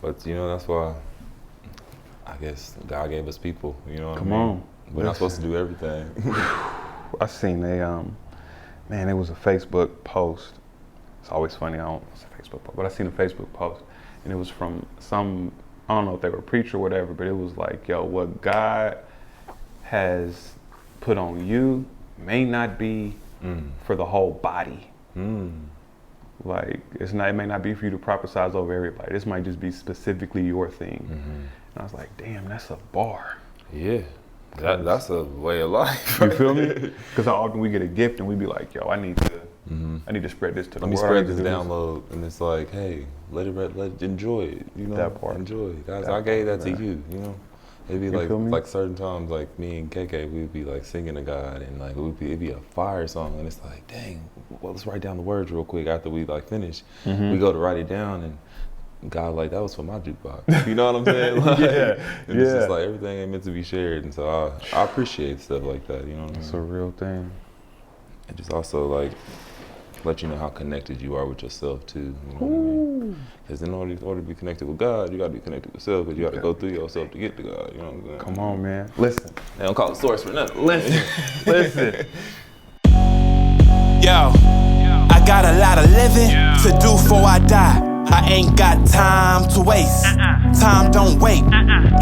But you know, that's why I guess God gave us people. You know what I mean? Come on. We're not supposed to do everything. I seen man, it was a Facebook post. It's always funny, it's a Facebook post, but I seen a Facebook post, and it was from I don't know if they were a preacher or whatever, but it was like, yo, what God has put on you may not be for the whole body. Like, it may not be for you to prophesize over everybody. This might just be specifically your thing. And I was like, damn, that's a bar. Yeah. That's a way of life. You feel me? Because how often we get a gift and we be like, yo, I need to spread this to the world. Let me spread this download, and it's like, hey, let it enjoy it. You know, that part. Enjoy it. I gave that to you. You know, it'd be like certain times, like me and KK, we'd be like singing to God, and like it'd be a fire song, and it's like, dang, well, let's write down the words real quick after we like finish. We go to write it down, and God, like, that was for my jukebox. You know what I'm saying? Like, and it's just like everything ain't meant to be shared, and so I appreciate stuff like that. You know what I mean? It's a real thing. And just also like let you know how connected you are with yourself too. You know what I mean? Because in order to be connected with God, you got to be connected with yourself. Because you got to go through yourself to get to God. You know what I'm saying? Come on, man. Listen. They don't call it source for nothing. Listen. Yo, I got a lot of living to do before I die. I ain't got time to waste. Time don't wait.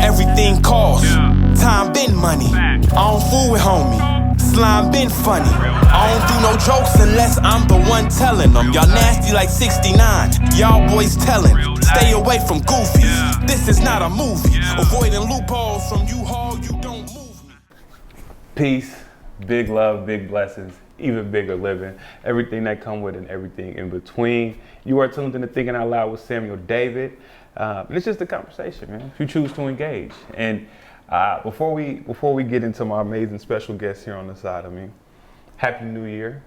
Everything costs. Time been money. I don't fool with homie. Slime been funny. I don't do no jokes unless I'm the one telling them. Y'all nasty like 69. Y'all boys telling. Stay away from goofies. This is not a movie. Avoiding loopholes from U-Haul, you don't move. Peace, big love, big blessings, even bigger living, everything that come with it and everything in between. You are tuned into Thinking Out Loud with Samuel David. And it's just a conversation, man, if you choose to engage. And before we get into my amazing special guest here on the side of me, Happy New Year,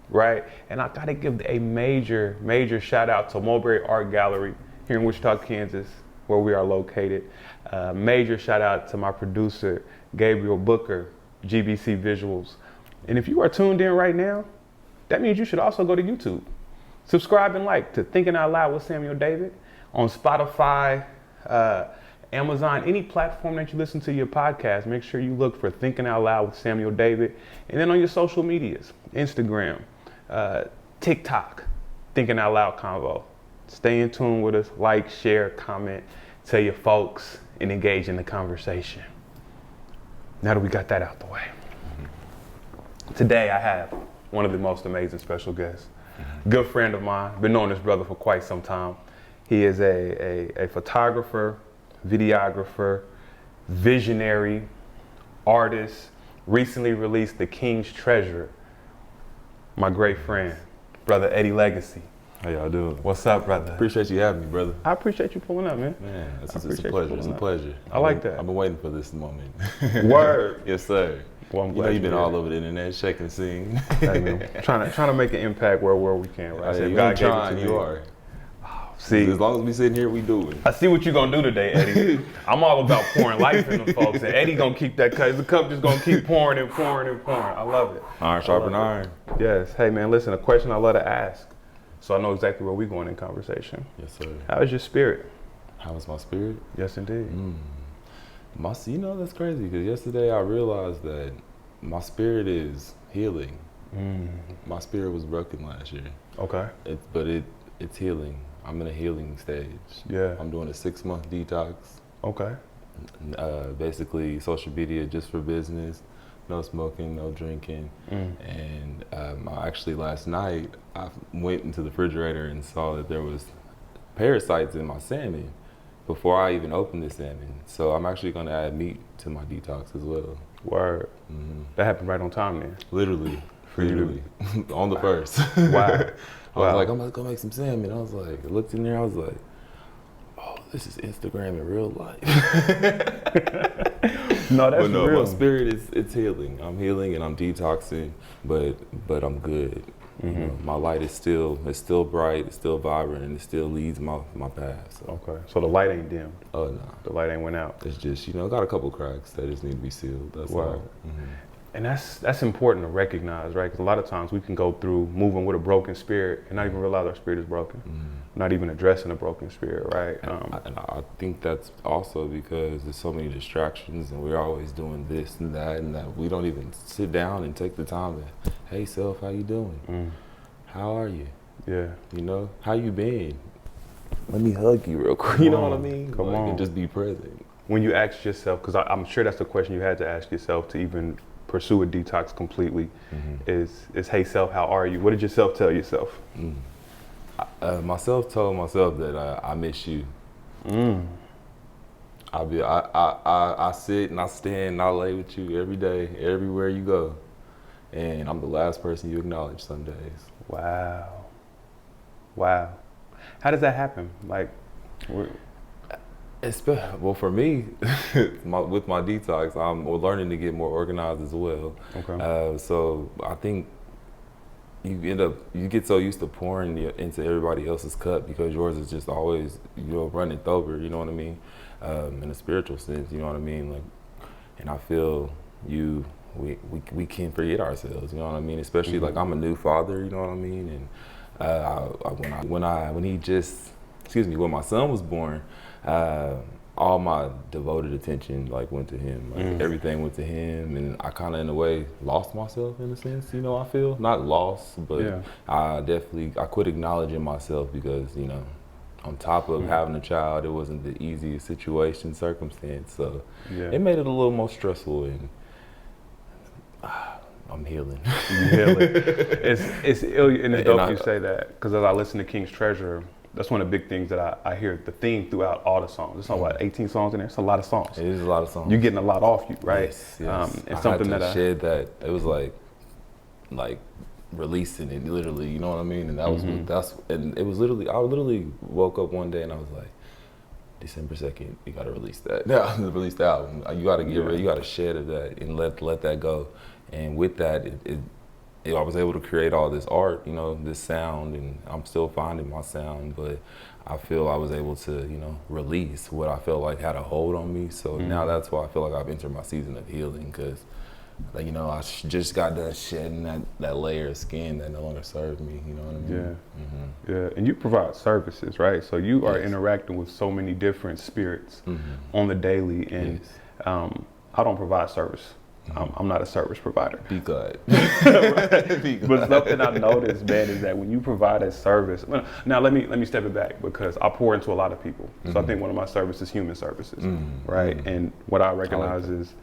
right? And I gotta give a major shout out to Mulberry Art Gallery here in Wichita, Kansas, where we are located. Major shout out to my producer, Gabriel Booker, GBC Visuals. And if you are tuned in right now, that means you should also go to YouTube. Subscribe and like to Thinking Out Loud with Samuel David on Spotify, Amazon, any platform that you listen to your podcast. Make sure you look for Thinking Out Loud with Samuel David. And then on your social medias, Instagram, TikTok, Thinking Out Loud Convo. Stay in tune with us, like, share, comment, tell your folks, and engage in the conversation. Now that we got that out the way. Today I have one of the most amazing special guests. Good friend of mine, been knowing this brother for quite some time. He is a photographer, videographer, visionary, artist, recently released The King's Treasure. My great friend, brother Eddie Legvcy. How y'all doing? What's up, brother? Appreciate you having me, brother. I appreciate you pulling up, man. Man, it's a pleasure. It's a pleasure. I like that. I've been waiting for this moment. Word. Yes, sir. Well, I'm You glad know you've been here. all over the internet, shaking the scene. Hey, man, trying to make an impact where we can, right? I said, you God ain't gave it trying, to you me. are. See, As long as we sitting here, we do it. I see what you're gonna do today, Eddie. I'm all about pouring life into folks, and Eddie gonna keep that cup. The cup just gonna keep pouring and pouring and pouring. I love it. Iron sharpen iron. Yes. Hey, man, listen, a question I love to ask, so I know exactly where we're going in conversation. Yes, sir. How is your spirit? How is my spirit? Yes, indeed. You know, that's crazy, because yesterday I realized that my spirit is healing. My spirit was broken last year. Okay. But it's healing. I'm in a healing stage. Yeah. I'm doing a 6-month detox. Okay. Basically, social media just for business. No smoking, no drinking. And actually last night, I went into the refrigerator and saw that there was parasites in my salmon before I even opened the salmon. So I'm actually going to add meat to my detox as well. Word. That happened right on time then. Literally. On the first. Wow. I was like, I'm about to go make some salmon. I was like, I looked in there, I was like, oh, this is Instagram in real life. No, that's but no, real. my spirit it's healing. I'm healing and I'm detoxing, but I'm good. You know, my light is still bright, it's still vibrant, and it still leads my path. So. Okay. So the light ain't dim. Oh no. The light ain't went out. It's just, got a couple cracks that just need to be sealed. That's all. And that's important to recognize, right? Because a lot of times we can go through moving with a broken spirit and not even realize our spirit is broken, not even addressing a broken spirit, right? And I think that's also because there's so many distractions and we're always doing this and that we don't even sit down and take the time to, hey self, how you doing? How are you? Yeah. You know, how you been? Let me hug you real quick. You know what I mean? Come like, on. And just be present. When you ask yourself, because I'm sure that's the question you had to ask yourself to even pursue a detox completely, is hey self, how are you? What did yourself tell yourself? Myself told myself that I miss you. I sit and I stand and I lay with you every day, everywhere you go. And I'm the last person you acknowledge some days. Wow. How does that happen? Like, well, for me, with my detox, I'm learning to get more organized as well. Okay. So I think you get so used to pouring into everybody else's cup because yours is just always, running over, you know what I mean? In a spiritual sense, you know what I mean? Like, and I feel we can forget ourselves, you know what I mean? Especially like I'm a new father, you know what I mean? And when my son was born, all my devoted attention went to him. Everything went to him, and I kind of in a way lost myself in a sense. I feel not lost, but I quit acknowledging myself because on top of having a child, it wasn't the easiest circumstance. So it made it a little more stressful, and I'm healing. You healing. It's ill, and it's dope you say that, because as I listen to King's Treasure, that's one of the big things that I hear the theme throughout all the songs. There's about 18 songs in there. It's a lot of songs. It is a lot of songs. You're getting a lot off you, right? Yes. It's something I had to that shed that. It was like releasing it literally. You know what I mean? And that was and it was literally. I literally woke up one day and I was like, December 2nd, you got to release that. Yeah, release the album. You got to get rid. You got to shed of that and let that go. And with that, I was able to create all this art, this sound, and I'm still finding my sound, but I feel I was able to, release what I felt like had a hold on me. So now that's why I feel like I've entered my season of healing, because, I just got done shedding that layer of skin that no longer served me, you know what I mean? Yeah, and you provide services, right? So you are interacting with so many different spirits on the daily, and I don't provide service. I'm not a service provider. Be glad. Be glad. But something I've noticed, man, is that when you provide a service, now let me step it back, because I pour into a lot of people. So I think one of my services is human services, right? And what I recognize is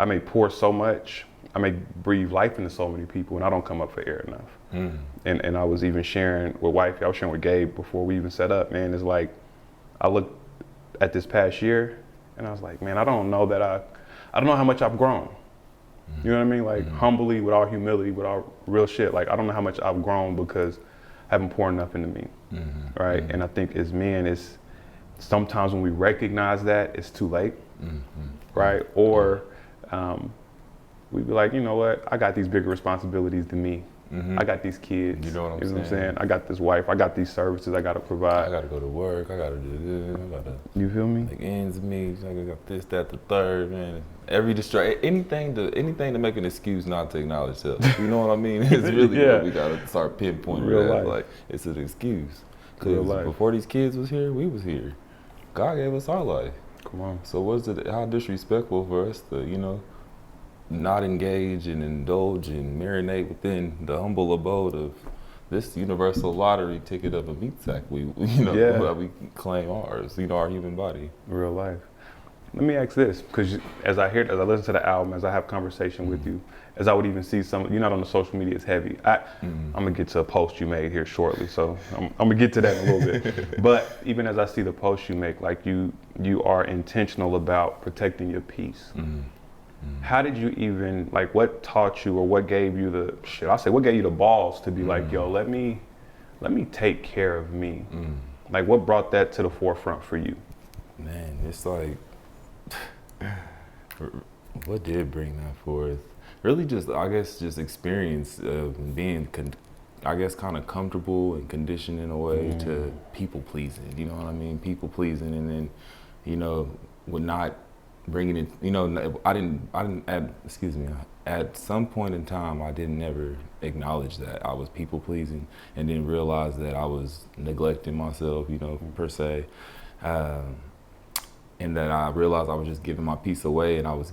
I may pour so much, I may breathe life into so many people, and I don't come up for air enough. And I was even sharing with wifey, I was sharing with Gabe before we even set up, man, it's like, I looked at this past year and I was like, man, I don't know how much I've grown. You know what I mean? Like humbly, with all humility, with all real shit. Like, I don't know how much I've grown because I haven't poured enough into me, right? And I think as men, it's sometimes when we recognize that, it's too late, right? Or we'd be like, you know what? I got these bigger responsibilities than me. I got these kids. You know what I'm saying? I got this wife. I got these services I got to provide. I got to go to work. I got to do this. I got to. You feel me? Like ends meet. I got this, that, the third, man. Every anything to make an excuse not to acknowledge self. You know what I mean? It's really what we got to start pinpointing. Real life. Like, it's an excuse. Because before these kids was here, we was here. God gave us our life. Come on. So how disrespectful for us to, not engage and indulge and marinate within the humble abode of this universal lottery ticket of a meat sack we claim ours, our human body. Real life. Let me ask this, because as I listen to the album, as I have conversation with you, as I would even see you're not on the social media as heavy. I'm gonna get to a post you made here shortly, so I'm gonna get to that in a little bit. But even as I see the post you make, like you are intentional about protecting your peace. How did you even, what taught you, or what gave you what gave you the balls to be like, yo, let me take care of me? Like, what brought that to the forefront for you? Man, it's like, what did bring that forth? Really just experience of being, kind of comfortable and conditioned in a way to people pleasing, you know what I mean? People pleasing, and then, would not bringing it, at some point in time, I didn't ever acknowledge that I was people pleasing and didn't realize that I was neglecting myself, per se. And that I realized I was just giving my peace away, and I was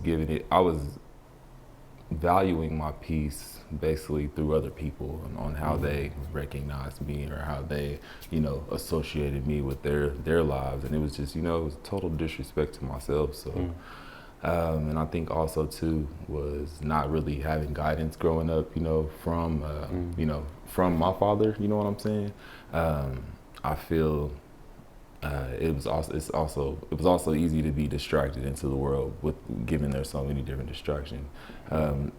valuing my peace basically through other people and on how they recognized me or how they, associated me with their lives. And it was just, it was total disrespect to myself. So, and I think also too was not really having guidance growing up, from my father, you know what I'm saying? I feel it was also easy to be distracted into the world with given there's so many different distractions.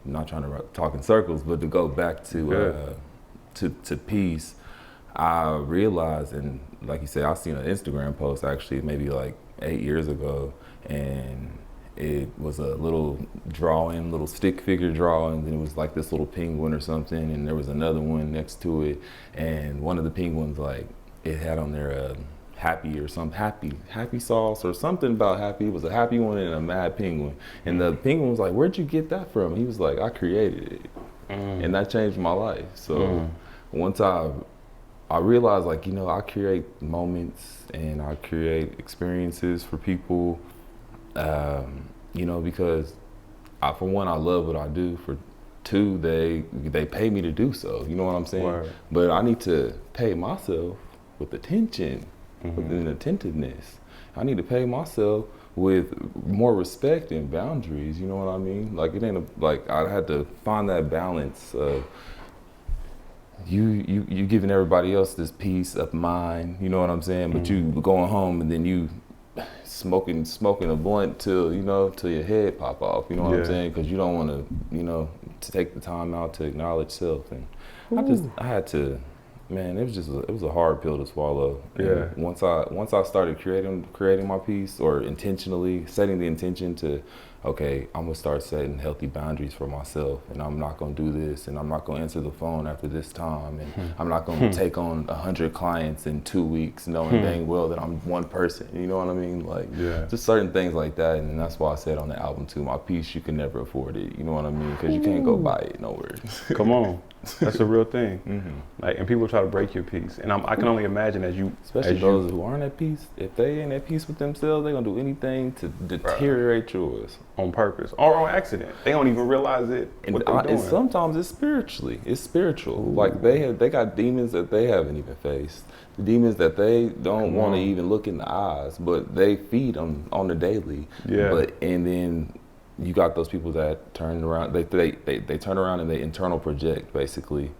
Not trying to talk in circles, but to go back to peace, I realized, and like you said, I seen an Instagram post actually maybe like 8 years ago, and it was a little drawing, little stick figure drawing, and it was like this little penguin or something, and there was another one next to it, and one of the penguins, like, it had on there happy or some happy sauce or something about happy. It was a happy one and a mad penguin. And the penguin was like, "Where'd you get that from?" He was like, "I created it." And that changed my life. So once I realized, like, I create moments and I create experiences for people, because for one, I love what I do. For two, they pay me to do so. You know what I'm saying? Word. But I need to pay myself with attention. With an attentiveness. I need to pay myself with more respect and boundaries, you know what I mean? Like, it ain't I had to find that balance of you giving everybody else this peace of mind, you know what I'm saying? But you going home and then you smoking a blunt till your head pop off, you know what I'm saying? Because you don't want to take the time out to acknowledge self. And I had to. Man, it was a hard pill to swallow. Yeah. And once I started creating my peace, or intentionally setting the intention to, okay, I'm gonna start setting healthy boundaries for myself, and I'm not gonna do this, and I'm not gonna answer the phone after this time, and I'm not gonna take on 100 clients in 2 weeks, knowing dang well that I'm one person. You know what I mean? Like, just certain things like that, and that's why I said on the album too, my peace, you can never afford it. You know what I mean? Because you can't go buy it nowhere. Come on. That's a real thing. Like, and people try to break your peace, and I can only imagine especially those who aren't at peace. If they ain't at peace with themselves, they're gonna do anything to deteriorate yours on purpose or on accident. They don't even realize it. And sometimes it's spiritual. Ooh. Like they got demons that they haven't even faced. Demons that they don't want to even look in the eyes, but they feed them on the daily. Yeah. And then you got those people that turn around. They turn around and they internal project basically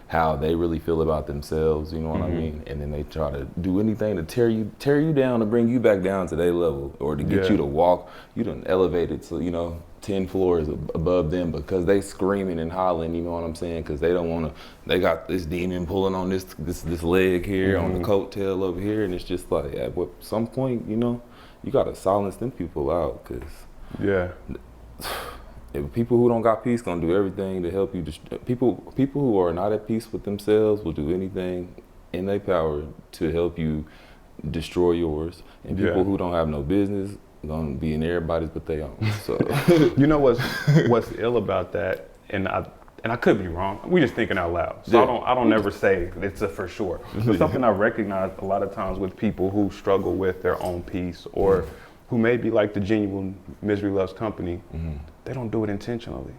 how they really feel about themselves. You know what I mean? And then they try to do anything to tear you down to bring you back down to their level, or to get you to walk. You done elevated to 10 floors above them because they screaming and hollering. You know what I'm saying? Because they don't want to. They got this demon pulling on this leg here, on the coattail over here, and it's just like at some point, you gotta silence them people out, because if people who don't got peace gonna do everything to help you. People who are not at peace with themselves will do anything in their power to help you destroy yours. And people who don't have no business gonna be in everybody's but they own. So you know what's ill about that, and I could be wrong. We just thinking out loud. So I don't never say it's a for sure. But something I recognize a lot of times with people who struggle with their own peace, or who may be like the genuine Misery Loves Company, they don't do it intentionally.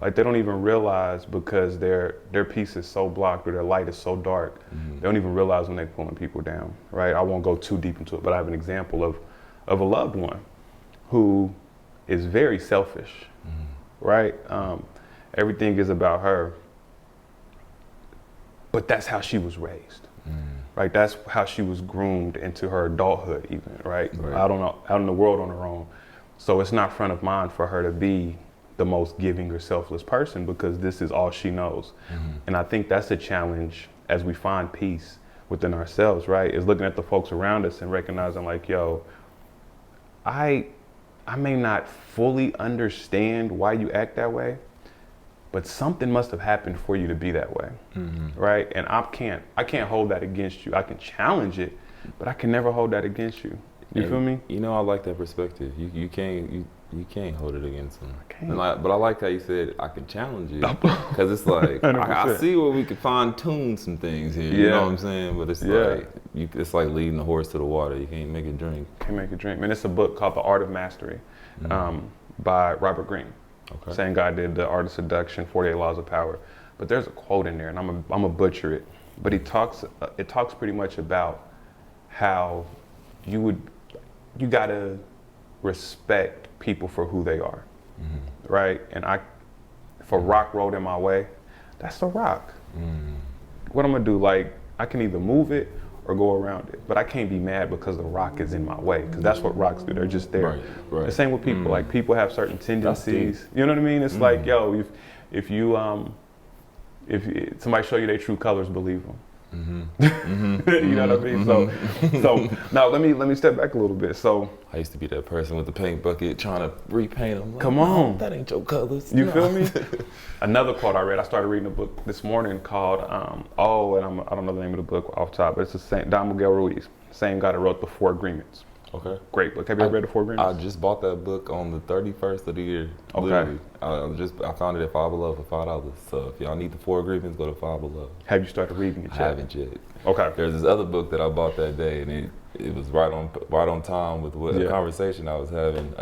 Like, they don't even realize, because their peace is so blocked, or their light is so dark, they don't even realize when they're pulling people down, right? I won't go too deep into it, but I have an example of a loved one who is very selfish, right? Everything is about her, but that's how she was raised. Right, that's how she was groomed into her adulthood, even, right? Out in the world on her own. So it's not front of mind for her to be the most giving or selfless person, because this is all she knows. And I think that's a challenge as we find peace within ourselves, right? Is looking at the folks around us and recognizing, like, yo, I may not fully understand why you act that way, but something must have happened for you to be that way, right? And I can't hold that against you. I can challenge it, but I can never hold that against you. You feel me? You know, I like that perspective. You can't hold it against them. I can't. But I like how you said I can challenge it, because it's like I see where we could fine tune some things here. You know what I'm saying? But it's it's like leading the horse to the water. You can't make it drink. Can't make it drink. And it's a book called The Art of Mastery, by Robert Greene. Okay. Same guy did The Art of Seduction, 48 Laws of Power. But there's a quote in there, and I'm a butcher it. But it talks pretty much about how you gotta respect people for who they are, right? And if a rock rolled in my way, that's a rock. What I'm gonna do, like, I can either move it or go around it, but I can't be mad because the rock is in my way, because that's what rocks do. They're just there. Right. The same with people. Like, people have certain tendencies. You know what I mean? It's like, yo, if somebody show you their true colors, believe them. You know what I mean? So now let me step back a little bit. So I used to be that person with the paint bucket trying to repaint them. Like, come on, that ain't your colors. You feel me? Another quote I read. I started reading a book this morning called I don't know the name of the book off the top, but it's the same, Don Miguel Ruiz, same guy that wrote The Four Agreements. Okay. Great book. Have you ever read The Four Agreements? I just bought that book on the 31st of the year. Okay. I found it at Five Below for $5. So if y'all need the Four Agreements, go to Five Below. Have you started reading it yet? I haven't yet. Okay. There's this other book that I bought that day, and it was right on time with the conversation I was having.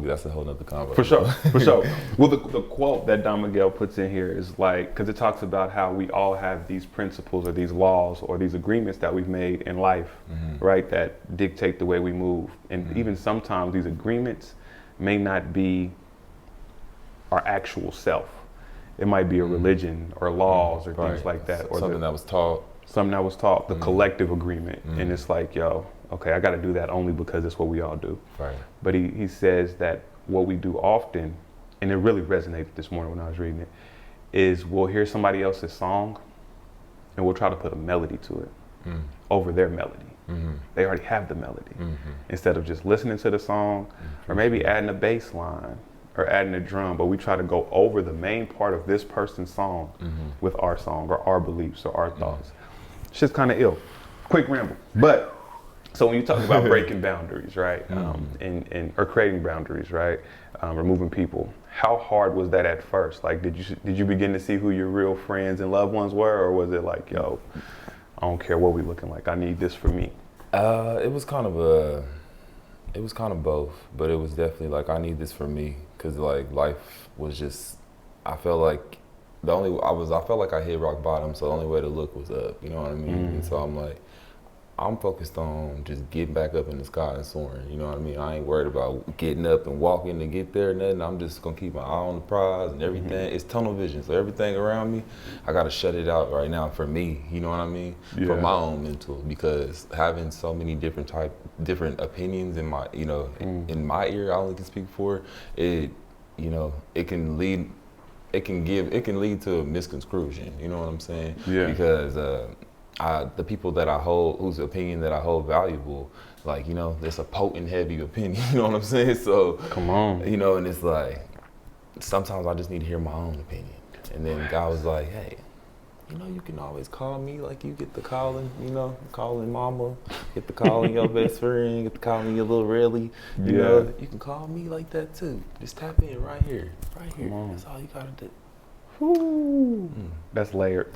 That's a whole nother convo. For sure. Well, the quote that Don Miguel puts in here is like, because it talks about how we all have these principles or these laws or these agreements that we've made in life, right, that dictate the way we move. And even sometimes these agreements may not be our actual self. It might be a religion or laws or things like that. Or something that was taught. Something that was taught, the collective agreement. And it's like, yo, okay, I got to do that only because it's what we all do. Right. But he says that what we do often, and it really resonated this morning when I was reading it, is we'll hear somebody else's song and we'll try to put a melody to it over their melody. They already have the melody. Instead of just listening to the song or maybe adding a bass line or adding a drum, but we try to go over the main part of this person's song with our song or our beliefs or our thoughts. It's just kind of ill. Quick ramble. But so when you talk about breaking boundaries, right, or creating boundaries, right, removing people, how hard was that at first? Like, did you begin to see who your real friends and loved ones were, or was it like, yo, I don't care what we looking like, I need this for me? It was kind of both, but it was definitely like, I need this for me, because like life was just, I felt like I felt like I hit rock bottom, so the only way to look was up, you know what I mean? And so I'm like, I'm focused on just getting back up in the sky and soaring, you know what I mean? I ain't worried about getting up and walking to get there, nothing. I'm just gonna keep my eye on the prize and everything. It's tunnel vision, so everything around me, I gotta shut it out right now for me, you know what I mean? For my own mental, because having so many different opinions in my, you know, in my ear, I only can speak for it, you know, it can lead to a misconstruction, you know what I'm saying? Yeah. Because the people that I hold, whose opinion that I hold valuable, like, you know, there's a potent, heavy opinion, you know what I'm saying? So, come on. You know, and it's like, sometimes I just need to hear my own opinion. And then God was like, hey, you know, you can always call me, like you get the calling, you know, calling mama, get the calling your best friend, get the calling your little Relly, you know, you can call me like that too. Just tap in right here. That's all you gotta do. That's layered.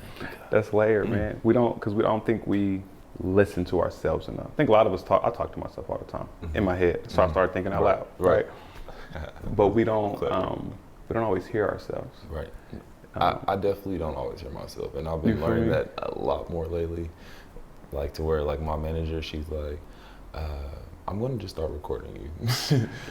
That's layered, man. Because we don't think we listen to ourselves enough. I think a lot of us I talk to myself all the time in my head. So I start thinking out loud, right? But we don't always hear ourselves. Right. I definitely don't always hear myself, and I've been learning that a lot more lately. Like, to where, like, my manager, she's like, I'm gonna just start recording you.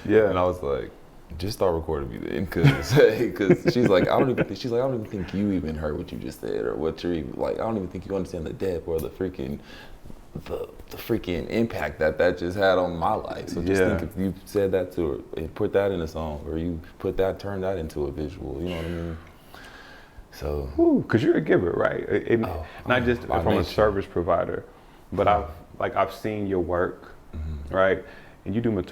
Yeah. And I was like, just start recording me then, because she's like, I don't even think you even heard what you just said, or what you're even, like, I don't even think you understand the depth or the freaking impact that just had on my life. So just think if you said that to her and put that in a song, or you turn that into a visual, you know what I mean? So, because you're a giver, right? Not just from a service provider, but I've seen your work, right? And you do a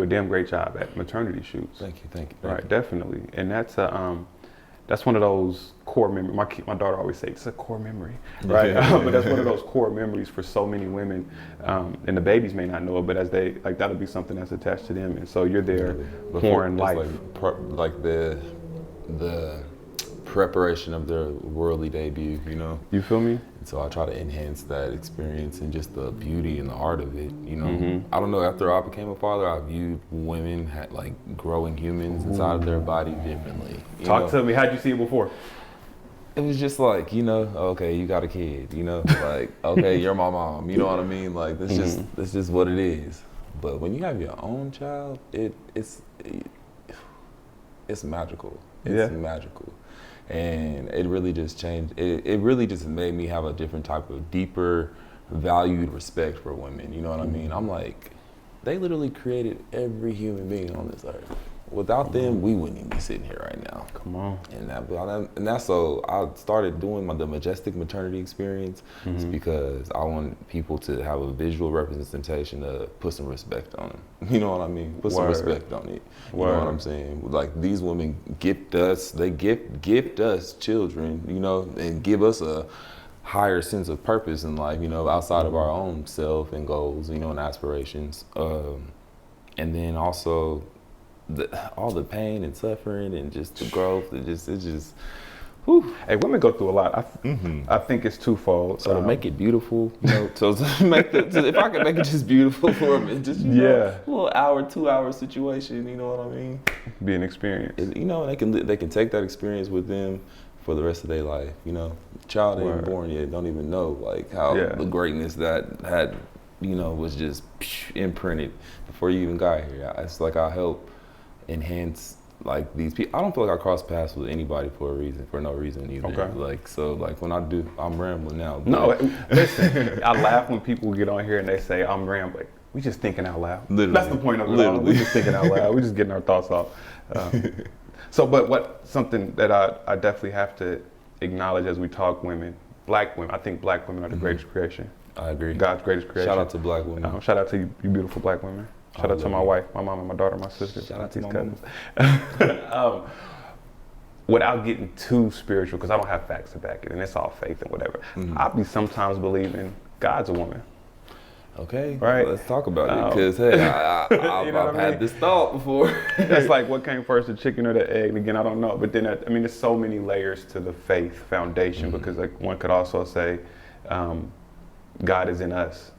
damn great job at maternity shoots. Thank you. Right, definitely. And that's that's one of those core memories. My daughter always says it's a core memory, right? But that's one of those core memories for so many women, and the babies may not know it, but as they like, that'll be something that's attached to them, and so you're there pouring life. Like the preparation of their worldly debut, you know. You feel me? And so I try to enhance that experience and just the beauty and the art of it, you know. I don't know, after I became a father, I viewed women like growing humans inside of their body differently. Talk to me, how'd you see it before? It was just like, you know, okay, you got a kid, you know, like, okay, you're my mom, you know what I mean? Like, that's just what it is. But when you have your own child, it's magical. It's magical. And it really just changed. It really just made me have a different type of deeper, valued respect for women. You know what I mean? I'm like, they literally created every human being on this earth. Without them, we wouldn't even be sitting here right now. Come on. And that's so I started doing the majestic maternity experience because I want people to have a visual representation to put some respect on them. You know what I mean? Put some respect on it. You know what I'm saying? Like, these women gift us children, you know, and give us a higher sense of purpose in life, you know, outside of our own self and goals, you know, and aspirations. And then also, all the pain and suffering and just the growth, it's just whew. Hey, women go through a lot. I think it's twofold. So to make it beautiful, you know, so to make if I can make it just beautiful for them, just, you know, a little hour, 2 hour situation, you know what I mean? Be an experience. You know, they can take that experience with them for the rest of their life, you know. Child ain't born yet, don't even know like how the greatness that had, you know, was just imprinted before you even got here. It's like I help enhance like these people. I don't feel like I cross paths with anybody for no reason either. Okay. Like, so like when I do, I'm rambling now. No, listen, I laugh when people get on here and they say I'm rambling. We just thinking out loud. Literally. That's the point of it all. We just thinking out loud. We just getting our thoughts off. But something that I definitely have to acknowledge as we talk women, black women. I think black women are the greatest creation. I agree. God's greatest creation. Shout out to black women. Shout out to you beautiful black women. Shout out to my wife, my mom, and my daughter, my sister. Shout out to my cousins. Without getting too spiritual, because I don't have facts to back it, and it's all faith and whatever. I'll be sometimes believing God's a woman. Okay, right. Let's talk about it, because hey, I've had this thought before. That's like, what came first, the chicken or the egg? And again, I don't know. But then, I mean, there's so many layers to the faith foundation, because like one could also say, God is in us.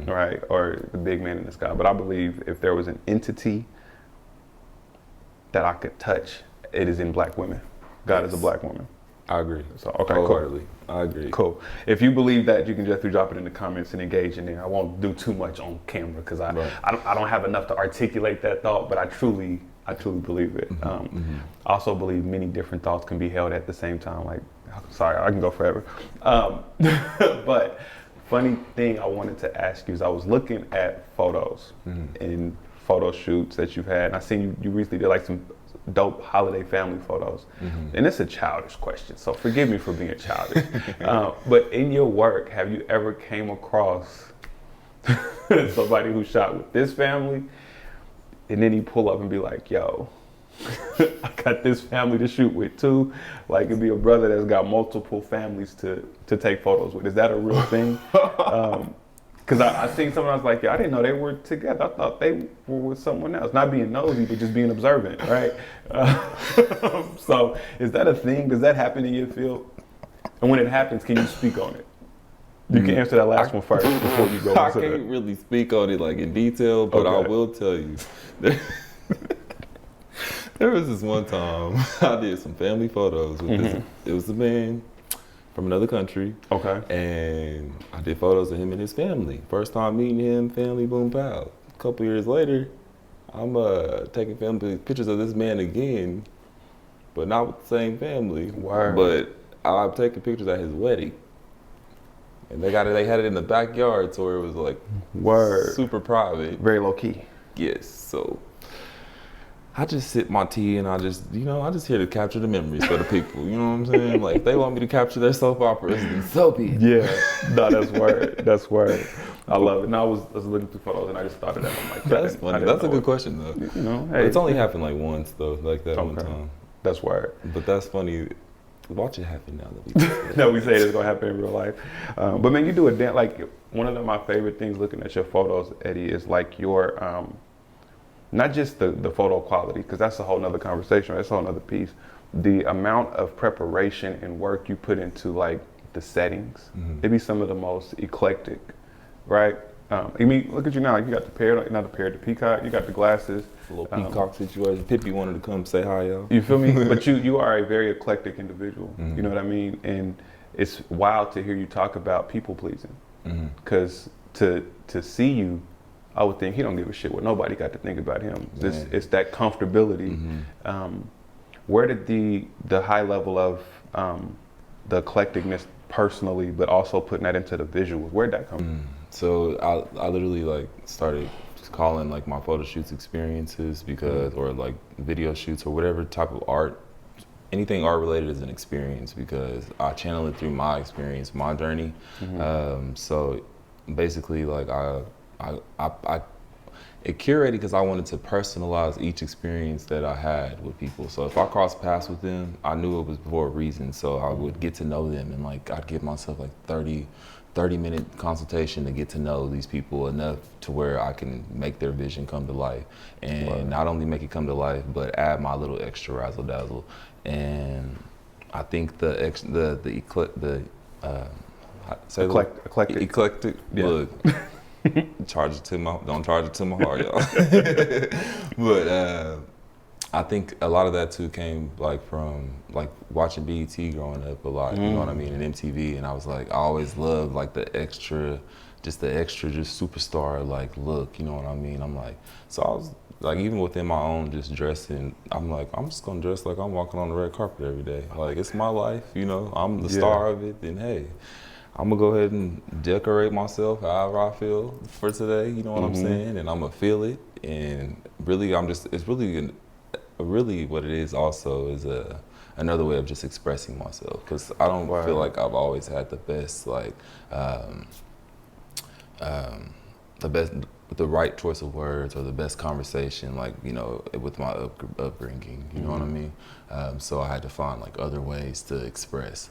Right, or the big man in the sky. But I believe if there was an entity that I could touch, it is in black women. God is a black woman. I agree. So okay, cool. I agree. Cool. If you believe that, you can just drop it in the comments and engage in there. I won't do too much on camera because I don't have enough to articulate that thought, but I truly believe it. I also believe many different thoughts can be held at the same time. Like, sorry, I can go forever. But funny thing I wanted to ask you is I was looking at photos and photo shoots that you've had, and I seen you recently did like some dope holiday family photos. And it's a childish question, so forgive me for being childish. But in your work, have you ever came across somebody who shot with this family, and then he pull up and be like, yo, I got this family to shoot with too? Like, it'd be a brother that's got multiple families to take photos with. Is that a real thing? Because I seen someone, I was like, yeah, I didn't know they were together. I thought they were with someone else. Not being nosy, but just being observant, right? So is that a thing? Does that happen in your field? And when it happens, can you speak on it? You can answer that last one first before you go. I can't really speak on it like in detail, but I will tell you. There was this one time I did some family photos with this. It was a man from another country. Okay. And I did photos of him and his family. First time meeting him, family, boom, pow. A couple years later, I'm taking family pictures of this man again, but not with the same family. Word. But I'm taking pictures at his wedding. And they had it in the backyard, so it was like super private. Very low key. Yes, so I just sip my tea and I just here to capture the memories for the people. You know what I'm saying? Like, if they want me to capture their soap operas, then so be it. Yeah, no, that's word. That's word. I love it. And I was looking through photos and I just thought of that. I'm like, that's funny. That's a good question though. You know, hey, it's only happened like once though, like that one time. That's word. But that's funny. Watch it happen now that we That we say it's gonna happen in real life. But man, you do a dance. Like one of my favorite things looking at your photos, Eddie, is like your not just the photo quality, because that's a whole nother conversation. That's a whole nother piece. The amount of preparation and work you put into like the settings. It'd be some of the most eclectic, right? I mean, look at you now. You got the parrot, not the parrot, the peacock. You got the glasses. a little peacock situation. Pippi wanted to come say hi, y'all. You feel me? But you are a very eclectic individual. You know what I mean? And it's wild to hear you talk about people pleasing. Because to see you, I would think he don't give a shit what nobody got to think about him. It's that comfortability. Where did the high level of the eclecticness personally, but also putting that into the visuals, where'd that come from? So I literally like started calling like my photo shoots experiences because, or like video shoots or whatever type of art, anything art related is an experience because I channel it through my experience, my journey. So basically like it curated because I wanted to personalize each experience that I had with people. So if I crossed paths with them, I knew it was for a reason. So I would get to know them and like I'd give myself like 30-minute consultation to get to know these people enough to where I can make their vision come to life. And not only make it come to life, but add my little extra razzle dazzle. And I think eclectic look. Don't charge it to my heart, y'all. But I think a lot of that too came like from like watching BET growing up a lot, you know what I mean, and MTV, and I was like, I always loved like the extra superstar like look, you know what I mean? I'm like, so I was like, even within my own just dressing, I'm like, I'm just gonna dress like I'm walking on the red carpet every day. Like it's my life, you know, I'm the star of it, and hey, I'm gonna go ahead and decorate myself however I feel for today, you know what I'm saying? And I'm gonna feel it, and really it's really what it is also is another way of just expressing myself, because I don't feel like I've always had the best like the right choice of words or the best conversation, like, you know, with my upbringing, you know what I mean? So I had to find like other ways to express.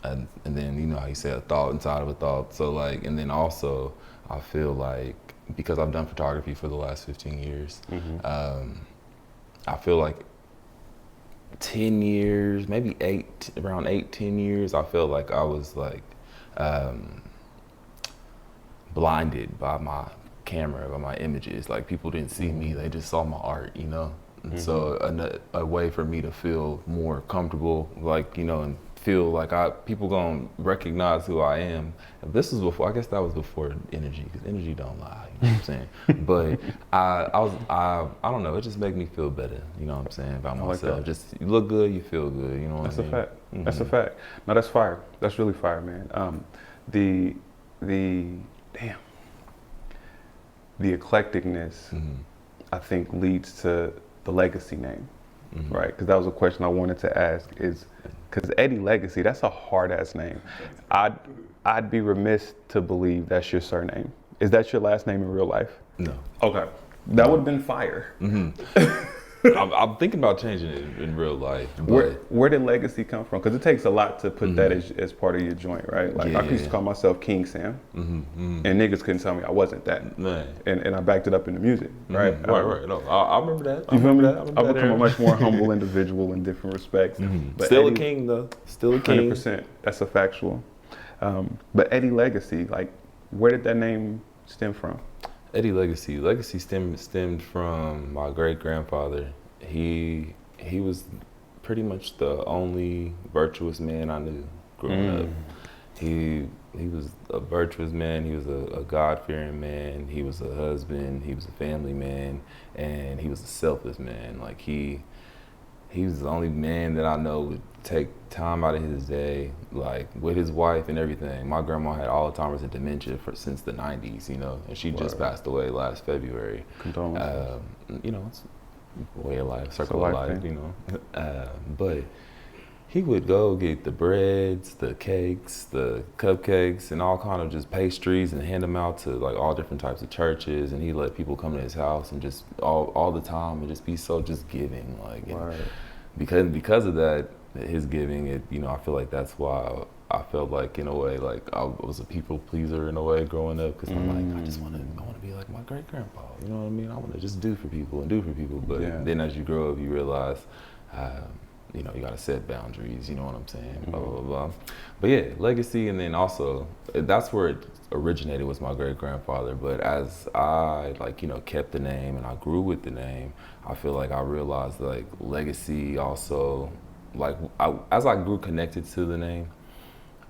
And then, you know how you say a thought inside of a thought. So like, and then also I feel like because I've done photography for the last 15 years, I feel like 10 years, maybe around 10 years, I felt like I was like blinded by my camera, by my images. Like people didn't see me, they just saw my art, you know? And so a way for me to feel more comfortable, like, you know, and feel like people gonna recognize who I am. This was before, I guess that was before energy, because energy don't lie, you know what I'm saying? But I don't know, it just made me feel better, you know what I'm saying, about myself. Like just, you look good, you feel good, you know what I mean? That's a fact, that's a fact. No, that's fire, that's really fire, man. The eclecticness, I think leads to the Legvcy name, right? Because that was a question I wanted to ask is, because Eddie Legvcy, that's a hard ass name. I'd be remiss to believe that's your surname. Is that your last name in real life? No. Okay. That would have been fire. I'm thinking about changing it in real life. Where did Legvcy come from? Because it takes a lot to put that as part of your joint, right? Like I used to call myself King Sam, and niggas couldn't tell me I wasn't that. And I backed it up in the music, right? Right. No, I remember that. You feel me? I've become a much more humble individual in different respects. But still Eddie, a king though. Still a king. 100%. That's a factual. But Eddie Legvcy, like, where did that name stem from? Eddie Legvcy stemmed from my great-grandfather. He was pretty much the only virtuous man I knew growing up. He was a virtuous man, he was a God-fearing man, he was a husband, he was a family man, and he was a selfless man. Like he was the only man that I know would take time out of his day, like with his wife and everything. My grandma had Alzheimer's and dementia since the 90s, you know, and she just passed away last February. Condolences. You know, it's way of life, circle of life, you know. But he would go get the breads, the cakes, the cupcakes, and all kind of just pastries and hand them out to like all different types of churches. And he let people come to his house and just all the time and just be so just giving. Like, because of that, his giving, I feel like that's why I felt like in a way like I was a people pleaser in a way growing up, because I'm like, I want to be like my great grandpa. You know what I mean? I want to just do for people. But then as you grow up, you realize. You got to set boundaries, you know what I'm saying, blah, blah, blah. But yeah, Legvcy, and then also, that's where it originated, was my great-grandfather. But as I, kept the name and I grew with the name, I feel like I realized, Legvcy also, as I grew connected to the name,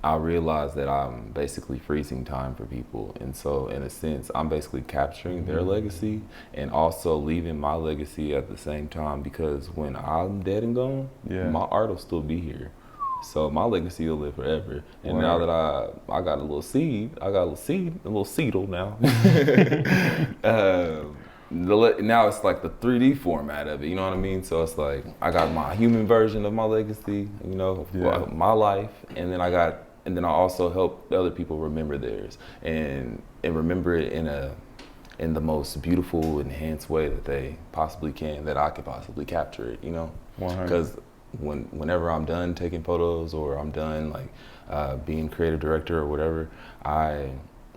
I realized that I'm basically freezing time for people. And so in a sense, I'm basically capturing their legacy and also leaving my legacy at the same time, because when I'm dead and gone, my art will still be here. So my legacy will live forever. And now that I got a little seed, a little seedle now. Now it's like the 3D format of it, you know what I mean? So it's like, I got my human version of my legacy, my life, and then I also help other people remember theirs and remember it in the most beautiful, enhanced way that they possibly can, that I could possibly capture it, Because whenever I'm done taking photos, or I'm done being creative director or whatever,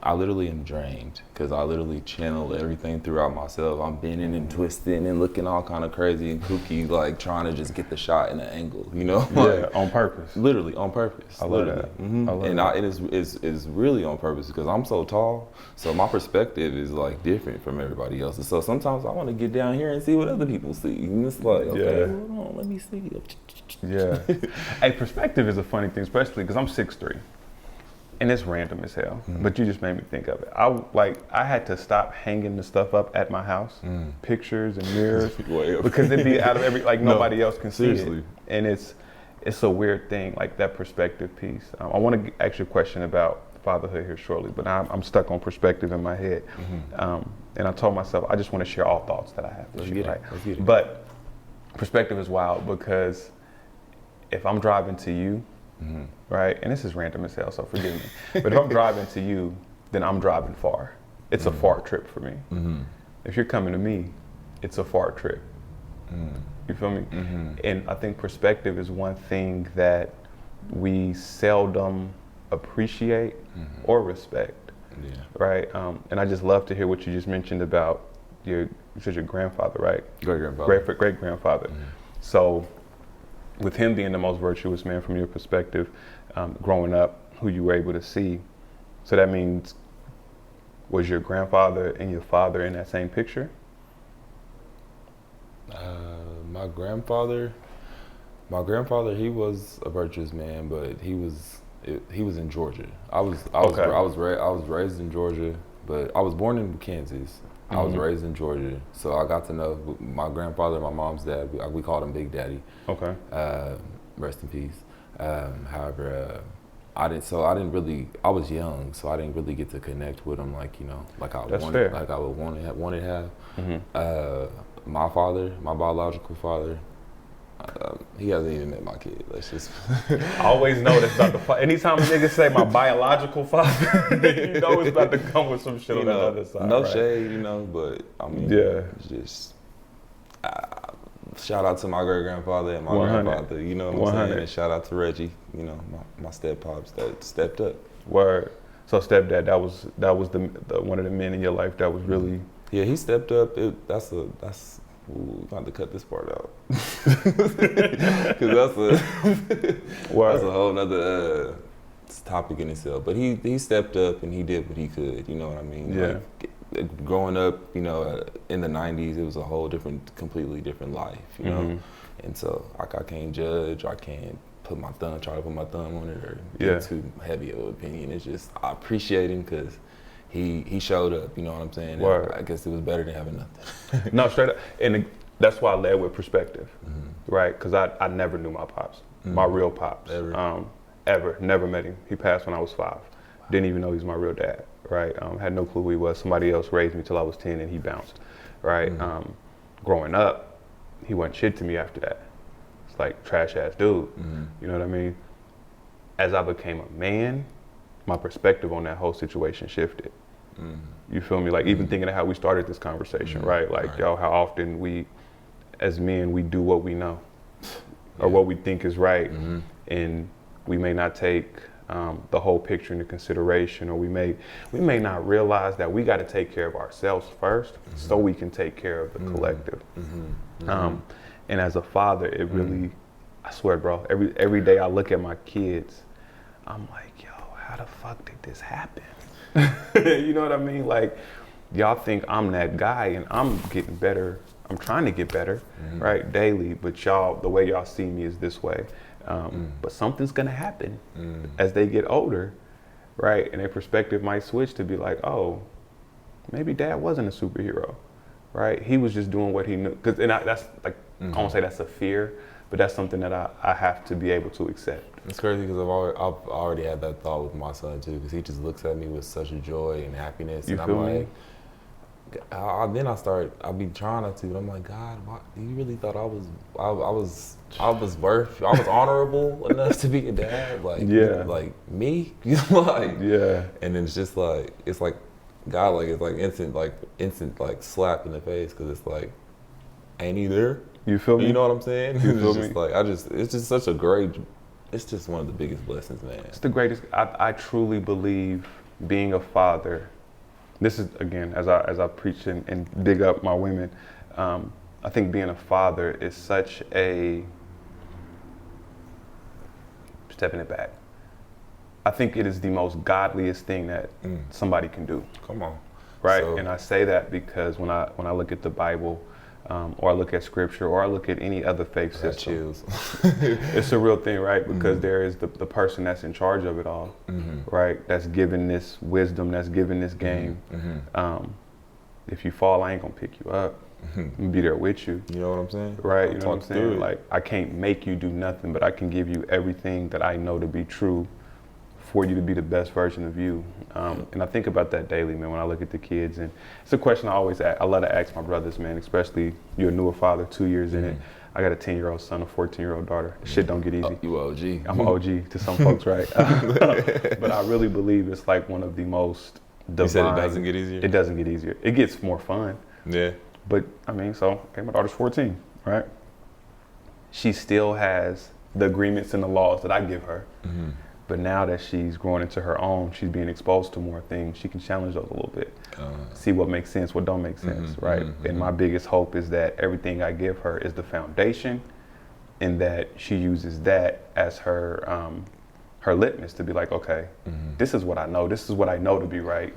I literally am drained, because I literally channel everything throughout myself. I'm bending and twisting and looking all kind of crazy and kooky, trying to just get the shot in an angle, On purpose. Literally on purpose. I love that. Mm-hmm. It is really on purpose, because I'm so tall, so my perspective is different from everybody else's. So sometimes I want to get down here and see what other people see. And it's like, okay, hold on, let me see. Yeah. Hey, perspective is a funny thing, especially because I'm 6'3". And it's random as hell, but you just made me think of it. I had to stop hanging the stuff up at my house, pictures and mirrors, because it'd be out of nobody else can see it. And it's a weird thing, that perspective piece. I want to ask you a question about fatherhood here shortly, but I'm stuck on perspective in my head. And I told myself, I just want to share all thoughts that I have with you, right? Let's get it. But perspective is wild, because if I'm driving to you, right, and this is random as hell, so forgive me, but if I'm driving to you, then I'm driving far. It's a far trip for me. If you're coming to me, it's a far trip. You feel me? And I think perspective is one thing that we seldom appreciate or respect. Right? And I just love to hear what you just mentioned about you said your grandfather, right? Great-grandfather. So with him being the most virtuous man from your perspective, growing up, who you were able to see, so that means, was your grandfather and your father in that same picture? My grandfather, he was a virtuous man, but he was in Georgia. I was raised in Georgia, but I was born in Kansas. I was raised in Georgia, so I got to know my grandfather, my mom's dad. We called him Big Daddy. Okay. Rest in peace. However, I was young, so I didn't really get to connect with him like I would wanted to have. My father, my biological father, he hasn't even met my kid. Let's just. I always know that's about to. Anytime a nigga say my biological father, you know it's about to come with some shit on the other side. No right? shade, but I mean, just. Shout out to my great grandfather and my 100. grandfather. You know what I'm saying? And shout out to Reggie. My step pops that stepped up. Word. So stepdad, that was the one of the men in your life that was really. Yeah, he stepped up. That's. Ooh, we have to cut this part out, because that's a whole nother topic in itself. But he stepped up and he did what he could. You know what I mean? Yeah. Growing up, in the '90s, it was a whole completely different life. And so I can't judge. I can't try to put my thumb on it or get too heavy of an opinion. It's just I appreciate him because. He showed up, you know what I'm saying? I guess it was better than having nothing. No, straight up. And that's why I led with perspective, right? Because I never knew my pops, my real pops. Ever. Never met him. He passed when I was 5. Didn't even know he was my real dad, right? Had no clue who he was. Somebody else raised me till I was 10 and he bounced, right? Growing up, he wasn't shit to me after that. It's like trash ass dude. You know what I mean? As I became a man, my perspective on that whole situation shifted. You feel me? Like even thinking of how we started this conversation, right? Like, yo, how often we, as men, we do what we know or what we think is right. And we may not take the whole picture into consideration, or we may not realize that we got to take care of ourselves first so we can take care of the collective. And as a father, it really, I swear, bro, every day I look at my kids, I'm like, yo, how the fuck did this happen? You know what I mean? Like, y'all think I'm that guy, and I'm getting better. I'm trying to get better, right, daily. But y'all, the way y'all see me is this way. But something's gonna happen as they get older, right? And their perspective might switch to be like, oh, maybe dad wasn't a superhero, right? He was just doing what he knew. That's like, I won't say that's a fear, but that's something that I have to be able to accept. It's crazy because I've already had that thought with my son too, because he just looks at me with such a joy and happiness, You and feel I'm me? like, I'll be trying not to, but I'm like, God, you really thought I was honorable enough to be a dad? Like, like me? Like, and then it's just like, it's like, God, like, it's like instant like slap in the face, because it's like, ain't he there? You feel me? You know what I'm saying? You feel it's me? just like, it's just such a great, it's just one of the biggest blessings, man. It's the greatest. I truly believe being a father, this is, again, as I preach and big up my women, I think being a father is such a, stepping it back, I think it is the most godliest thing that somebody can do. Come on. Right? So, and I say that because when I look at the Bible, or I look at scripture, or I look at any other faith system, it's a real thing, right? Because there is the person that's in charge of it all, right? That's given this wisdom, that's given this game. If you fall, I ain't gonna pick you up. I'm gonna be there with you. You know what I'm saying? Right, you know what I'm saying? Like, I can't make you do nothing, but I can give you everything that I know to be true for you to be the best version of you. And I think about that daily, man, when I look at the kids. And it's a question I always ask. I love to ask my brothers, man, especially you're a newer father, 2 years in it. I got a 10-year-old son, a 14-year-old daughter. Shit don't get easy. You OG. I'm an OG to some folks, right? But I really believe it's like one of the most divine. You said it doesn't get easier? It doesn't get easier. It gets more fun. Yeah. But I mean, so, okay, my daughter's 14, right? She still has the agreements and the laws that I give her. But now that she's growing into her own, she's being exposed to more things, she can challenge those a little bit. See what makes sense, what don't make sense, right? And my biggest hope is that everything I give her is the foundation, and that she uses that as her her litmus to be like, okay, this is what I know, this is what I know to be right.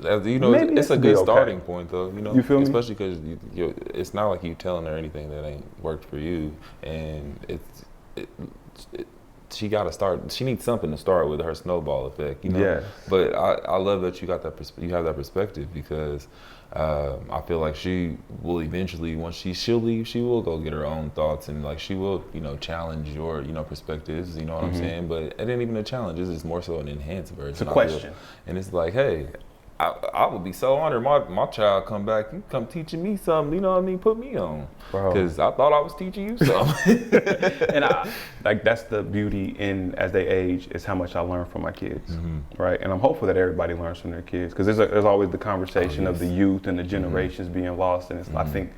You know, Maybe it's a good starting point, though. You know, you feel me? Especially because it's not like you telling her anything that ain't worked for you, and she got to start. She needs something to start with, her snowball effect. You know. Yes. But I love that you got that. You have that perspective, because I feel like she will eventually, once she'll leave, she will go get her own thoughts, and like she will, challenge your, perspectives. You know what I'm saying? But it ain't even a challenge. This is more so an enhanced version. It's a question. And it's like, hey, I would be so honored my child come back, you come teaching me something, you know what I mean, put me on. Because I thought I was teaching you something. And that's the beauty in, as they age, is how much I learn from my kids, right? And I'm hopeful that everybody learns from their kids, because there's always the conversation of the youth and the generations being lost, and I think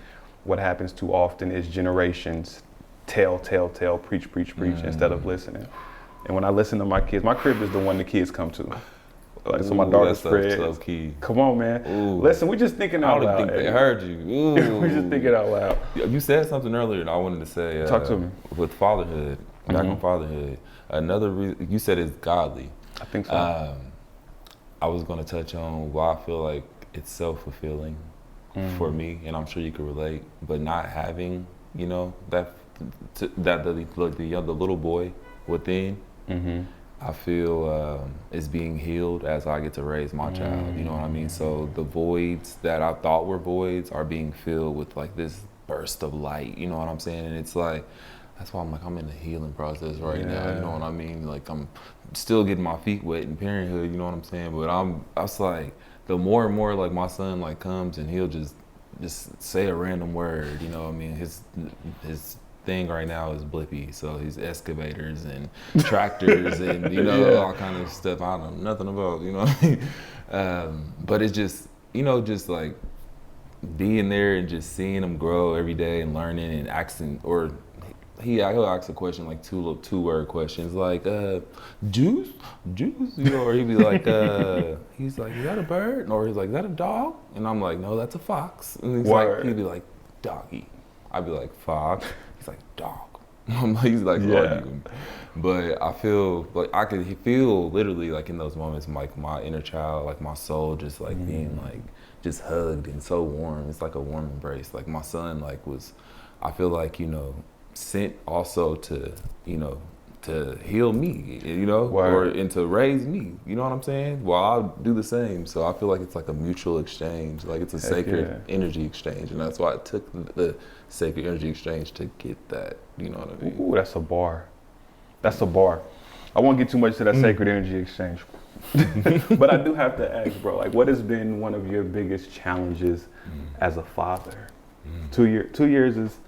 what happens too often is generations tell, preach, instead of listening. And when I listen to my kids, my crib is the one the kids come to. Like, so my daughter's Fred. So key. Come on, man. Ooh. Listen, we just thinking out loud. I don't think they heard you. We just thinking out loud. You said something earlier, and I wanted to say. Talk to me. With fatherhood, back on fatherhood. Another reason you said it's godly. I think so. I was going to touch on why I feel like it's self-fulfilling for me, and I'm sure you could relate. But not having, the little boy within. I feel is being healed as I get to raise my child. You know what I mean? So the voids that I thought were voids are being filled with like this burst of light. You know what I'm saying? And it's like, that's why I'm like, I'm in the healing process right now. You know what I mean? Like, I'm still getting my feet wet in parenthood. You know what I'm saying? But I was like, the more and more like my son like comes and he'll just say a random word. You know what I mean? His thing right now is blippy. So he's excavators and tractors and, you know, all kind of stuff I don't know nothing about, you know what I mean? But it's just, you know, just like being there and just seeing him grow every day and learning and asking, or he'll ask a question like two-word questions like juice, you know, or he'd be like he's like, is that a bird? Or he's like, is that a dog? And I'm like, no, that's a fox. And he's like, he'd be like, doggy. I'd be like, fox. He's like, dog. He's like, arguing. But I feel like I could feel literally like in those moments like my inner child, like my soul just like being like just hugged and so warm. It's like a warm embrace. Like my son like was, I feel like, you know, sent also to, you know, to heal me, you know, and to raise me, you know what I'm saying? Well, I'll do the same. So I feel like it's like a mutual exchange, like it's a sacred energy exchange. And that's why it took the sacred energy exchange to get that, you know what I mean? Ooh, that's a bar. That's a bar. I won't get too much to that sacred energy exchange. But I do have to ask, bro, like what has been one of your biggest challenges as a father? 2 years is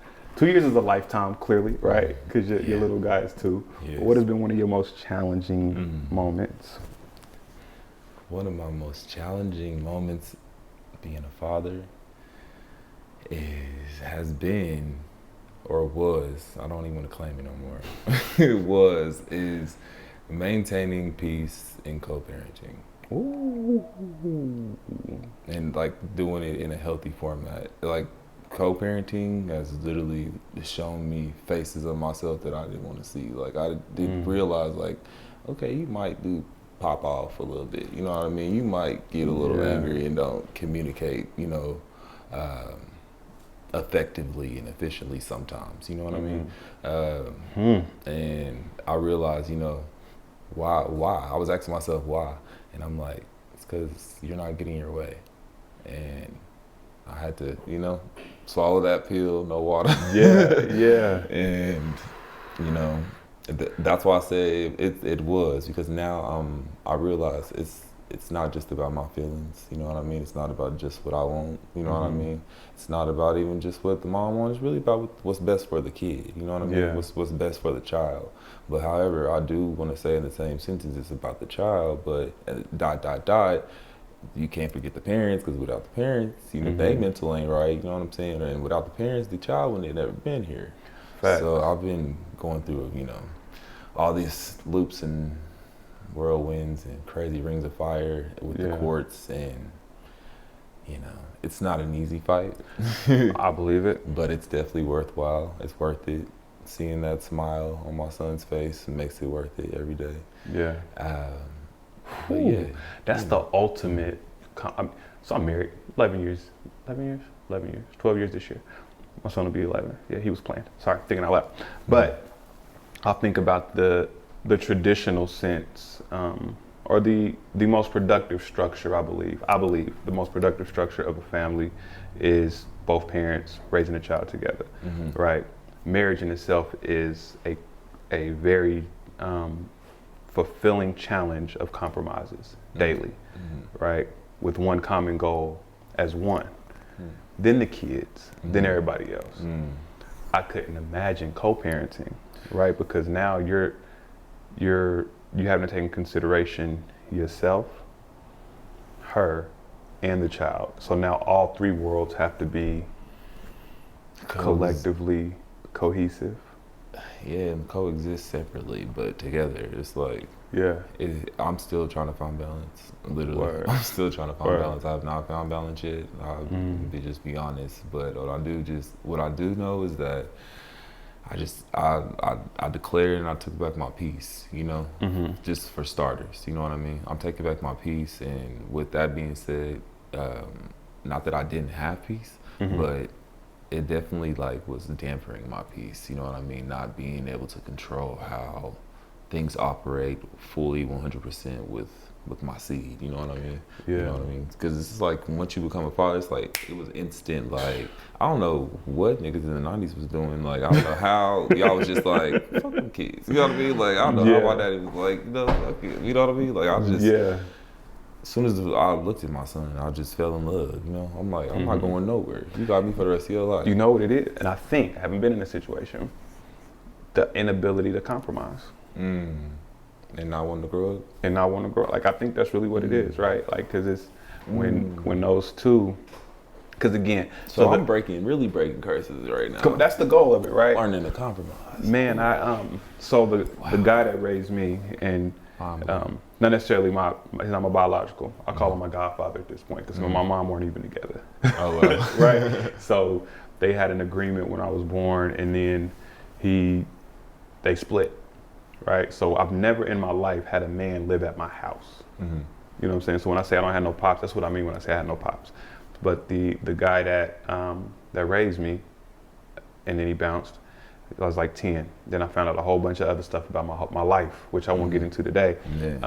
a lifetime, clearly, right? Because your little guy is 2. Yes. What has been one of your most challenging moments? One of my most challenging moments being a father has been, or was, I don't even want to claim it no more, is maintaining peace in co-parenting. Ooh. And like doing it in a healthy format. Like, co-parenting has literally shown me faces of myself that I didn't want to see. Like I didn't realize like, okay, you might do pop off a little bit. You know what I mean? You might get a little angry and don't communicate, you know, effectively and efficiently sometimes. You know what I mean? And I realized, you know, why? I was asking myself why. And I'm like, it's because you're not getting your way. And I had to, you know, swallow that pill, no water. And, you know, that's why I say it was, because now I realize it's not just about my feelings, you know what I mean? It's not about just what I want, you know what I mean? It's not about even just what the mom wants. It's really about what's best for the kid, you know what I mean? What's best for the child. But however, I do want to say in the same sentence, it's about the child, but ... you can't forget the parents, because without the parents, you know, they mental ain't right, you know what I'm saying? And without the parents, the child wouldn't have never been here. Fact. So I've been going through, you know, all these loops and whirlwinds and crazy rings of fire with the courts, and, you know, it's not an easy fight. I believe it. But it's definitely worthwhile. It's worth it. Seeing that smile on my son's face makes it worth it every day. But that's the ultimate. So I'm married 12 years this year. My son will be 11. Yeah, he was playing. Sorry, thinking out loud. But I'll think about the traditional sense, or the most productive structure. I believe the most productive structure of a family is both parents raising a child together, right? Marriage in itself is a very fulfilling challenge of compromises daily, right? With one common goal as one. Then the kids, then everybody else. I couldn't imagine co-parenting, right? Because now you having to take in consideration yourself, her, and the child. So now all 3 worlds have to be collectively cohesive. Yeah, and coexist separately, but together. It's like, I'm still trying to find balance. Literally, I'm still trying to find balance. I have not found balance yet. I'll just be honest. But what I do know is that I declared and I took back my peace. You know, just for starters. You know what I mean? I'm taking back my peace, and with that being said, not that I didn't have peace, but it definitely like was dampering my peace, you know what I mean? Not being able to control how things operate fully 100% with my seed, you know what I mean? You know what I mean? Because it's like once you become a father, it's like it was instant. Like I don't know what niggas in the 90s was doing. Like I don't know how y'all was just like fuck them kids, you know what I mean? Like I don't know how my daddy was like, you know what I mean? Like I just as soon as I looked at my son, I just fell in love, you know? I'm like, I'm not going nowhere. You got me for the rest of your life. You know what it is? And I haven't been in a situation, the inability to compromise. And not wanting to grow up. And not want to grow. Like I think that's really what it is, right? Like because it's when those two. Because again, so I'm really breaking curses right now. That's the goal of it, right? Learning to compromise. Man, so the guy that raised me, and not necessarily he's not my biological. I call him my godfather at this point because my mom weren't even together. Oh wow. Right. So they had an agreement when I was born, and then they split. Right. So I've never in my life had a man live at my house. You know what I'm saying? So when I say I don't have no pops, that's what I mean when I say I had no pops. But the guy that raised me, and then he bounced. I was like 10. Then I found out a whole bunch of other stuff about my life, which I won't get into today. Yeah.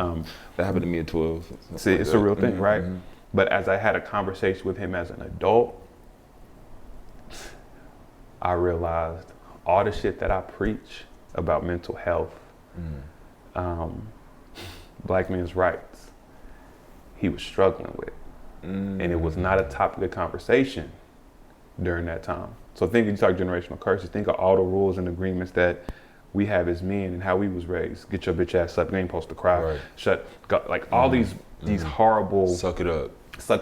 That happened to me at 12. See, it's a real thing, right? But as I had a conversation with him as an adult, I realized all the shit that I preach about mental health, black men's rights, he was struggling with. And it was not a topic of conversation during that time. So you talk generational curses, think of all the rules and agreements that we have as men and how we was raised. Get your bitch ass up, you ain't supposed to cry. Right. Like all these horrible. Suck it up.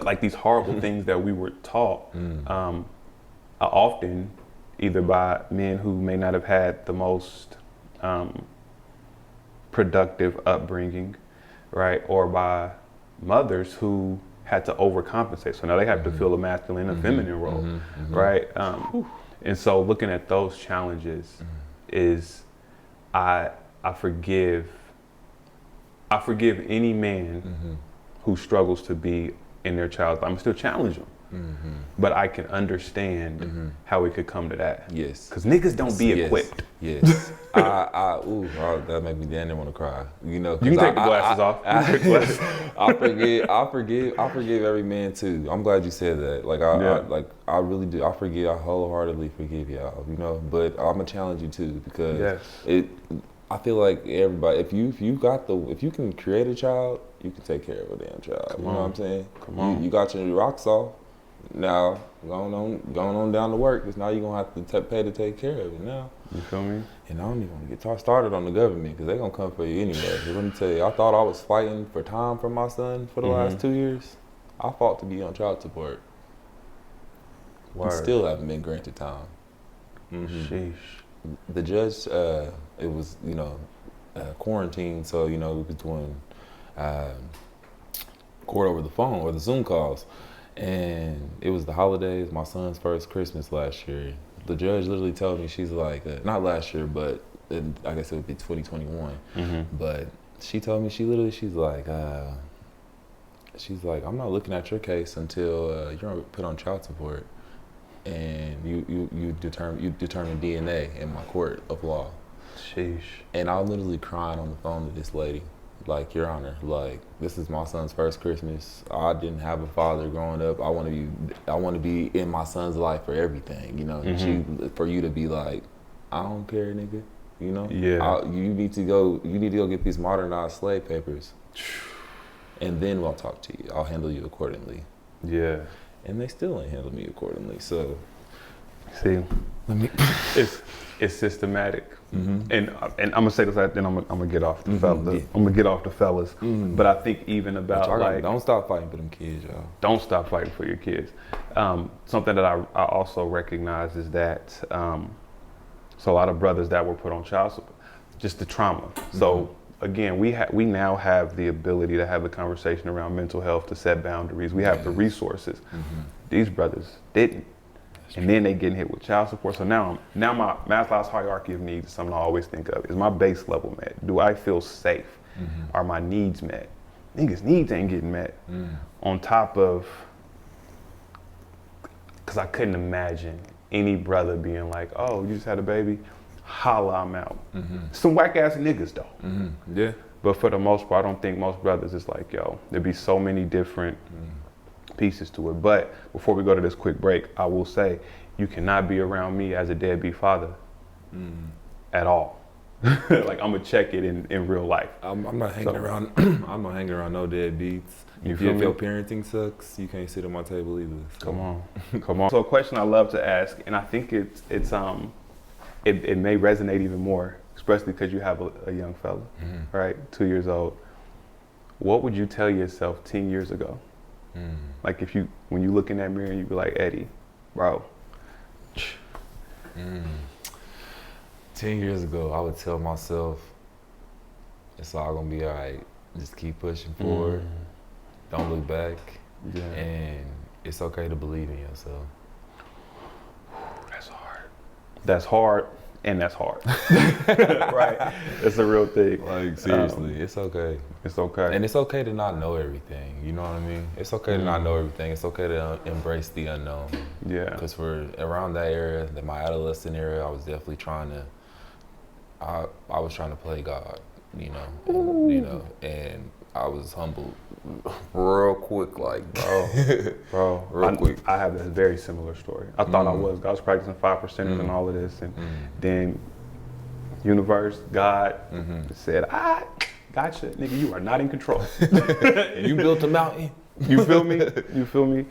Like these horrible things that we were taught often either by men who may not have had the most productive upbringing, right? Or by mothers who had to overcompensate. So now they have to fill a masculine and feminine role, right? And so looking at those challenges is I forgive any man who struggles to be in their child's life. I'm still challenge them. But I can understand how it could come to that. Yes. Because niggas don't be equipped. Yes. That made me damn near want to cry. You know, you can take the glasses off. I forgive every man too. I'm glad you said that. I really do. I wholeheartedly forgive y'all. You know, but I'm gonna challenge you too because I feel like everybody, if you can create a child, you can take care of a damn child. You know what I'm saying? Come on. You got your rocks off. Now, going on down to work, because now you're going to have to pay to take care of it now. You feel me? And I don't even want to get started on the government, because they're going to come for you anyway. Let me tell you, I thought I was fighting for time for my son for the last 2 years. I fought to be on child support. And still haven't been granted time. Sheesh. The judge, it was, quarantine, so, we was doing court over the phone or the Zoom calls. And it was the holidays, my son's first Christmas last year. The judge literally told me, she's like, not last year, but I guess it would be 2021. But she told me, she's like, I'm not looking at your case until you're put on child support, and you determine DNA in my court of law. Sheesh. And I was literally crying on the phone to this lady. Like, Your Honor, like, this is my son's first Christmas. I didn't have a father growing up. I want to be in my son's life for everything, And for you to be like, I don't care, nigga, Yeah. You need to go get these modernized slave papers, and then I'll talk to you. I'll handle you accordingly. Yeah. And they still ain't handle me accordingly. So, see, it's systematic. And I'm gonna say this, then I'm gonna get off the fellas. I'm gonna get off the fellas. But I think even about don't stop fighting for them kids, y'all. Don't stop fighting for your kids. Something that I also recognize is that so a lot of brothers that were put on child support, just the trauma. So again, we now have the ability to have a conversation around mental health, to set boundaries. We have the resources. These brothers didn't. And then they getting hit with child support. So now my Maslow's hierarchy of needs is something I always think of. Is my base level met? Do I feel safe? Are my needs met? Niggas' needs ain't getting met. On top of, because I couldn't imagine any brother being like, oh, you just had a baby? Holla, I'm out. Some whack ass niggas though. Yeah. But for the most part, I don't think most brothers is like, yo, there'd be so many different pieces to it. But before we go to this quick break, I will say you cannot be around me as a deadbeat father at all. Like, I'm gonna check it in real life. I'm not hanging around. I'm not hanging around no deadbeats. If your parenting sucks, you can't sit at my table either. So. Come on. So a question I love to ask, and I think it's it may resonate even more, especially because you have a young fella, right? 2 years old. What would you tell yourself 10 years ago? Like when you look in that mirror and you be like, Eddie, bro. 10 years ago, I would tell myself, it's all gonna be all right. Just keep pushing forward. Don't look back. Yeah. And it's okay to believe in yourself. That's hard. That's hard, and that's hard. Right? It's a real thing. Like, seriously, it's okay. It's okay. And it's okay to not know everything. You know what I mean? It's okay to not know everything. It's okay to embrace the unknown. Yeah. Because for around that era, my adolescent era, I was definitely trying to, I was trying to play God, you know, and I was humbled real quick, like, bro, real quick. I have a very similar story. I thought I was practicing 5%ers and all of this, and then universe, God said, gotcha, nigga, you are not in control. You built a mountain. You feel me? You feel me?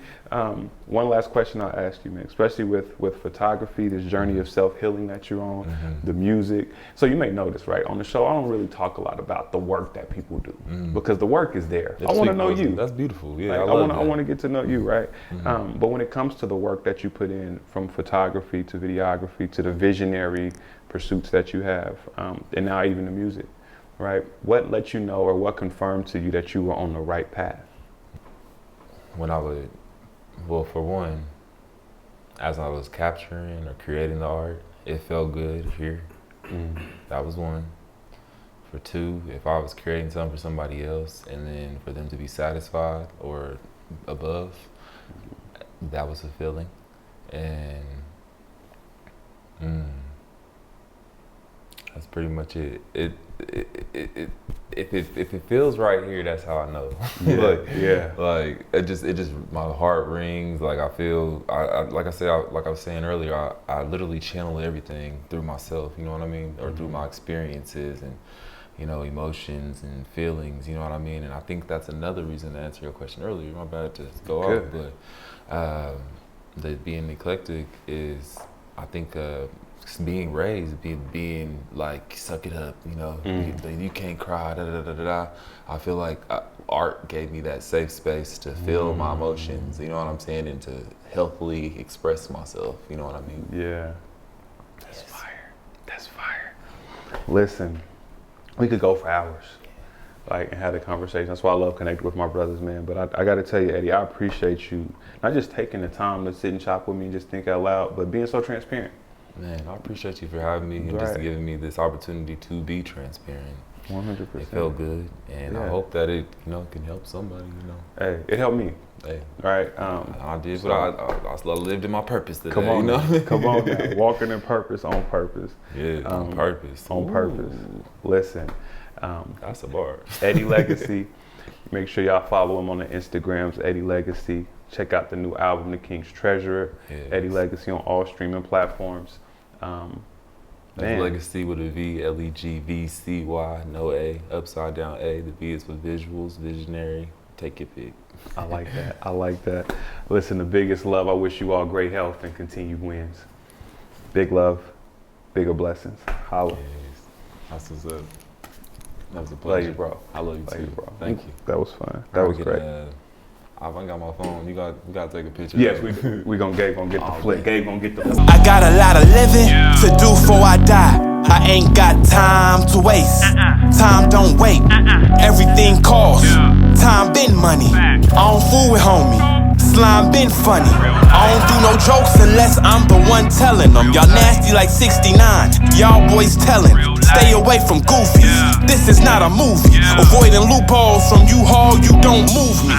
One last question I'll ask you, man, especially with photography, this journey of self-healing that you're on, the music. So you may notice, right, on the show, I don't really talk a lot about the work that people do because the work is there. I want to know you. That's beautiful. Yeah, like, I want to get to know you, right? But when it comes to the work that you put in, from photography to videography to the visionary pursuits that you have, and now even the music, right? What let you know, or what confirmed to you that you were on the right path? When I would, well, for one, as I was capturing or creating the art, it felt good here. That was one. For two, if I was creating something for somebody else and then for them to be satisfied or above, that was fulfilling. And that's pretty much it. If it feels right here, that's how I know. Like it just my heart rings. Like I feel, like I was saying earlier, I literally channel everything through myself. You know what I mean, or through my experiences and, you know, emotions and feelings. You know what I mean. And I think that's another reason to answer your question earlier. My bad to go off, but that being eclectic is, I think. Being raised, being like, suck it up, you know, you can't cry, I feel like art gave me that safe space to feel my emotions, you know what I'm saying, and to healthily express myself, you know what I mean? Yeah. That's fire. That's fire. Listen, we could go for hours, like, and have a conversation. That's why I love connecting with my brothers, man. But I got to tell you, Eddie, I appreciate you not just taking the time to sit and chop with me and just think out loud, but being so transparent. Man, I appreciate you for having me and just giving me this opportunity to be transparent. 100%. It felt good, and I hope that it, you know, can help somebody, you know. Hey, it helped me. Hey, right. I did, but I lived in my purpose today. Come on, you know? Come on, now. Walking in purpose, on purpose. Yeah, on purpose. On purpose. Listen, that's a bar. Eddie Legvcy. Make sure y'all follow him on the Instagrams, Eddie Legvcy. Check out the new album, The King's Treasurer. Yes. Eddie Legvcy on all streaming platforms. That's Legacy with a V, Legvcy, no A, upside down A. The V is for visuals, visionary. Take your pick. I like that. I like that. Listen, the biggest love. I wish you all great health and continued wins. Big love, bigger blessings. Holla. Yes. That's what's up. That was a pleasure, bro. I love you too, bro. Thank you. That was fun. That was great. I ain't got my phone. You got to take a picture. Yes, Gabe gonna get the flick. Gabe gonna get the flick. I got a lot of living to do before I die. I ain't got time to waste. Time don't wait. Everything costs. Time been money. I don't fool with homie. Slime been funny. I don't do no jokes unless I'm the one telling them. Y'all nasty like 69. Y'all boys telling. Stay away from goofies. This is not a movie. Avoiding loopholes from U-Haul, you don't move me.